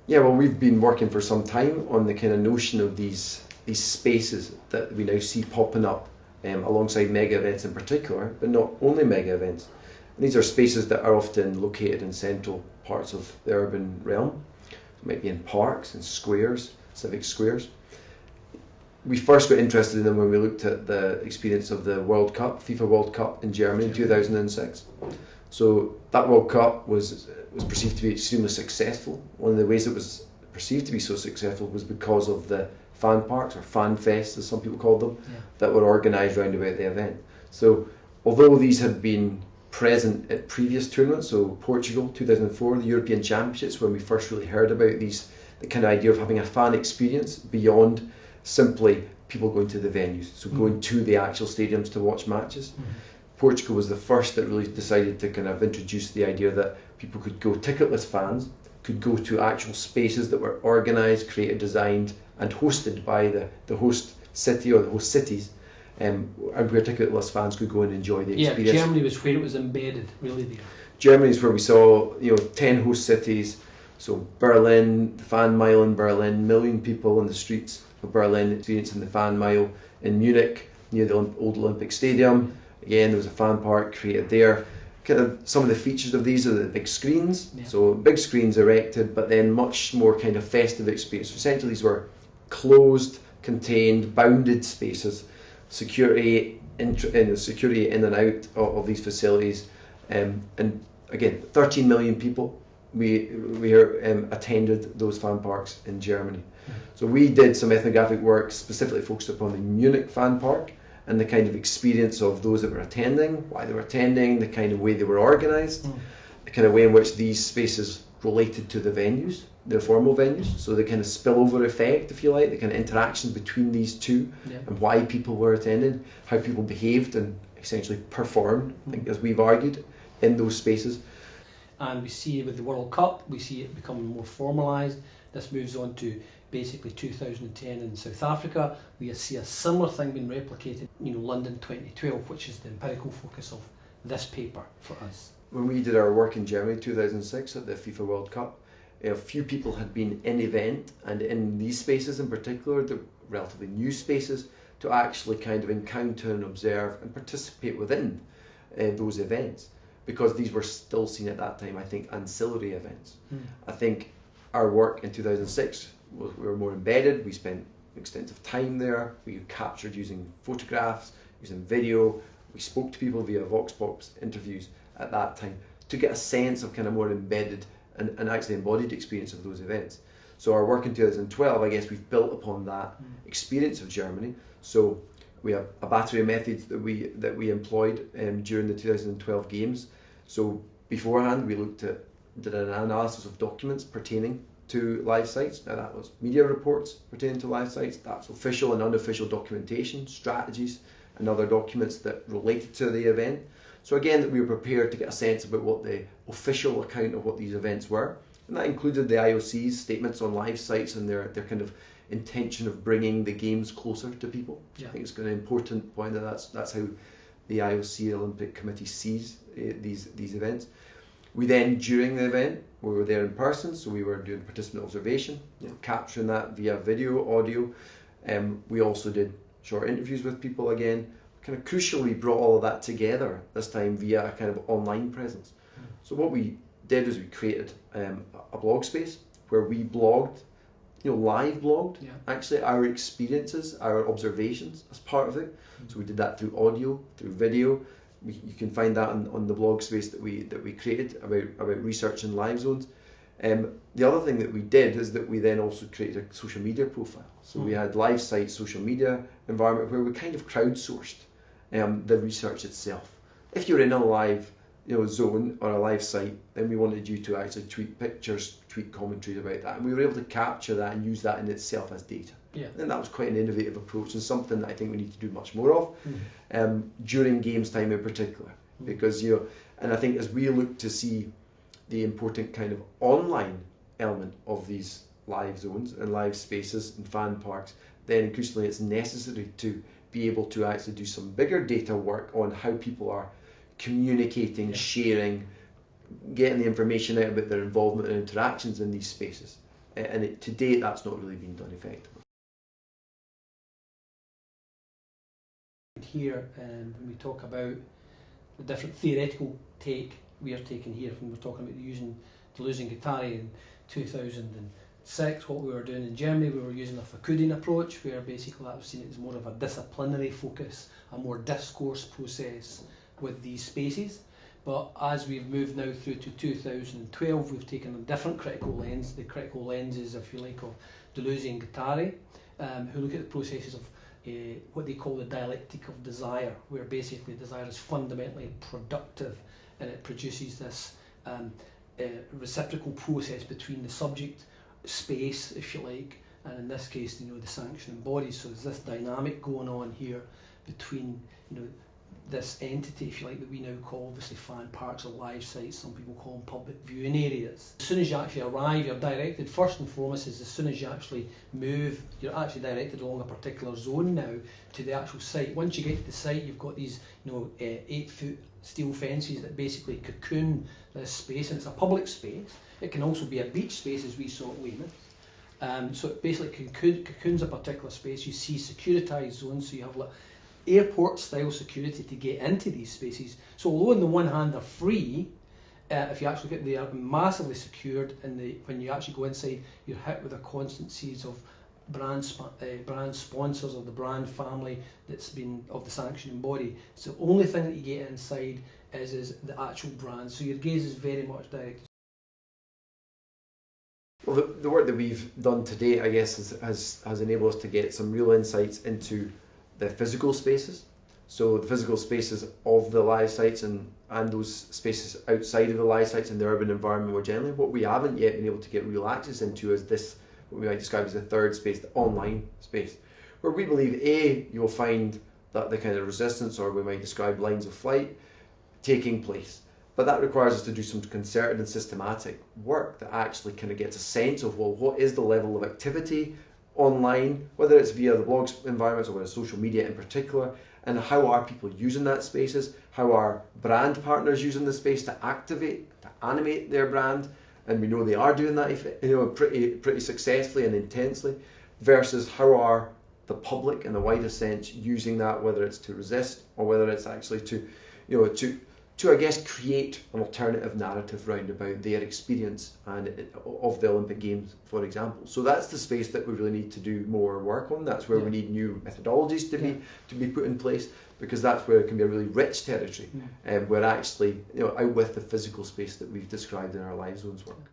Yeah, well, we've been working for some time on the kind of notion of these spaces that we now see popping up alongside mega events in particular, but not only mega events. And these are spaces that are often located in central parts of the urban realm. It might be in parks and squares, civic squares. We first got interested in them when we looked at the experience of the World Cup, FIFA World Cup in Germany in 2006. So that World Cup was perceived to be extremely successful. One of the ways it was perceived to be so successful was because of the fan parks, or fan fests as some people called them, that were organised round about the event. So although these had been present at previous tournaments, so Portugal 2004, the European Championships, when we first really heard about these, the kind of idea of having a fan experience beyond simply people going to the venues, so going to the actual stadiums to watch matches. Portugal was the first that really decided to kind of introduce the idea that people could go, ticketless fans could go to actual spaces that were organised, created, designed and hosted by the host city or the host cities, and where ticketless fans could go and enjoy the experience. Yeah, Germany was where it was embedded, really there. Germany is where we saw 10 host cities, so Berlin, the fan mile in Berlin, 1 million people in the streets of Berlin experiencing the fan mile. In Munich, near the old Olympic Stadium, again there was a fan park created there. Kind of some of the features of these are the big screens, so big screens erected, but then much more kind of festive experience. So essentially these were closed, contained, bounded spaces, security in and out of these facilities, and again 13 million people we attended those fan parks in Germany. So we did some ethnographic work specifically focused upon the Munich fan park and the kind of experience of those that were attending, why they were attending, the kind of way they were organised, the kind of way in which these spaces related to the venues, the formal venues, so the kind of spillover effect, if you like, the kind of interactions between these two, and why people were attending, how people behaved and essentially performed, I think, as we've argued, in those spaces. And we see with the World Cup, we see it becoming more formalised. This moves on to basically 2010 in South Africa. We see a similar thing being replicated, London 2012, which is the empirical focus of this paper for us. When we did our work in Germany 2006 at the FIFA World Cup, a few people had been in event and in these spaces in particular, the relatively new spaces, to actually kind of encounter and observe and participate within those events, because these were still seen at that time, I think, ancillary events. I think our work in 2006 we were more embedded. We spent extensive time there. We captured using photographs, using video. We spoke to people via Vox Pops interviews at that time to get a sense of kind of more embedded and actually embodied experience of those events. So our work in 2012, I guess we've built upon that experience of Germany. So we have a battery of methods that we employed during the 2012 games. So beforehand, we did an analysis of documents pertaining to live sites. Now that was media reports pertaining to live sites, that's official and unofficial documentation, strategies and other documents that related to the event. So again, that we were prepared to get a sense about what the official account of what these events were, and that included the IOC's statements on live sites and their kind of intention of bringing the games closer to people. I think it's an important point that's how the IOC Olympic Committee sees these events. We then, during the event, we were there in person, so we were doing participant observation, capturing that via video, audio. We also did short interviews with people again. Kind of crucially brought all of that together, this time via a kind of online presence. So what we did is we created a blog space where we blogged, live blogged, actually our experiences, our observations as part of it. So we did that through audio, through video. You can find that on the blog space that we created about research in live zones. The other thing that we did is that we then also created a social media profile. So we had live site social media environment where we kind of crowdsourced the research itself. If you're in a live zone or a live site, then we wanted you to actually tweet pictures, tweet commentaries about that, and we were able to capture that and use that in itself as data. And that was quite an innovative approach and something that I think we need to do much more of during games time in particular, because and I think as we look to see the important kind of online element of these live zones and live spaces and fan parks, then increasingly it's necessary to be able to actually do some bigger data work on how people are communicating, sharing, getting the information out about their involvement and interactions in these spaces. and to date that's not really been done effectively. Here, when we talk about the different theoretical take we are taking here, when we're talking about using Deleuze and Guattari in 2006, what we were doing in Germany, we were using a Foucauldian approach, where basically that was seen as more of a disciplinary focus, a more discourse process with these spaces. But as we've moved now through to 2012, we've taken a different critical lens, the critical lenses, if you like, of Deleuze and Guattari, who look at the processes of what they call the dialectic of desire, where basically desire is fundamentally productive and it produces this reciprocal process between the subject space, if you like, and in this case, the sanctioning body. So there's this dynamic going on here between, this entity, if you like, that we now call obviously fan parks or live sites. Some people call them public viewing areas. As soon as you actually arrive, you're directed, first and foremost, is as soon as you actually move, you're actually directed along a particular zone now to the actual site. Once you get to the site, you've got these 8-foot steel fences that basically cocoon this space, and it's a public space. It can also be a beach space, as we saw at Weymouth. So it basically cocoons a particular space. You see securitized zones, so you have airport style security to get into these spaces. So although on the one hand they're free, if you actually get, they are massively secured, and when you actually go inside, you're hit with a constant series of brand sponsors of the brand family that's been of the sanctioning body. So the only thing that you get inside is the actual brand. So your gaze is very much directed. Well, the work that we've done today, I guess, has enabled us to get some real insights into the physical spaces. So the physical spaces of the live sites and those spaces outside of the live sites in the urban environment more generally. What we haven't yet been able to get real access into is this, what we might describe as the third space, the online space, where we believe you'll find that the kind of resistance, or we might describe lines of flight, taking place. But that requires us to do some concerted and systematic work that actually kind of gets a sense of, well, what is the level of activity online, whether it's via the blogs environments or whether it's social media in particular, and how are people using that spaces, how are brand partners using the space to activate, to animate their brand, and we know they are doing that pretty successfully and intensely, versus how are the public in the widest sense using that, whether it's to resist or whether it's actually to I guess create an alternative narrative round about their experience of the Olympic Games, for example. So that's the space that we really need to do more work on. That's where we need new methodologies to be put in place, because that's where it can be a really rich territory, where actually out with the physical space that we've described in our live zones work.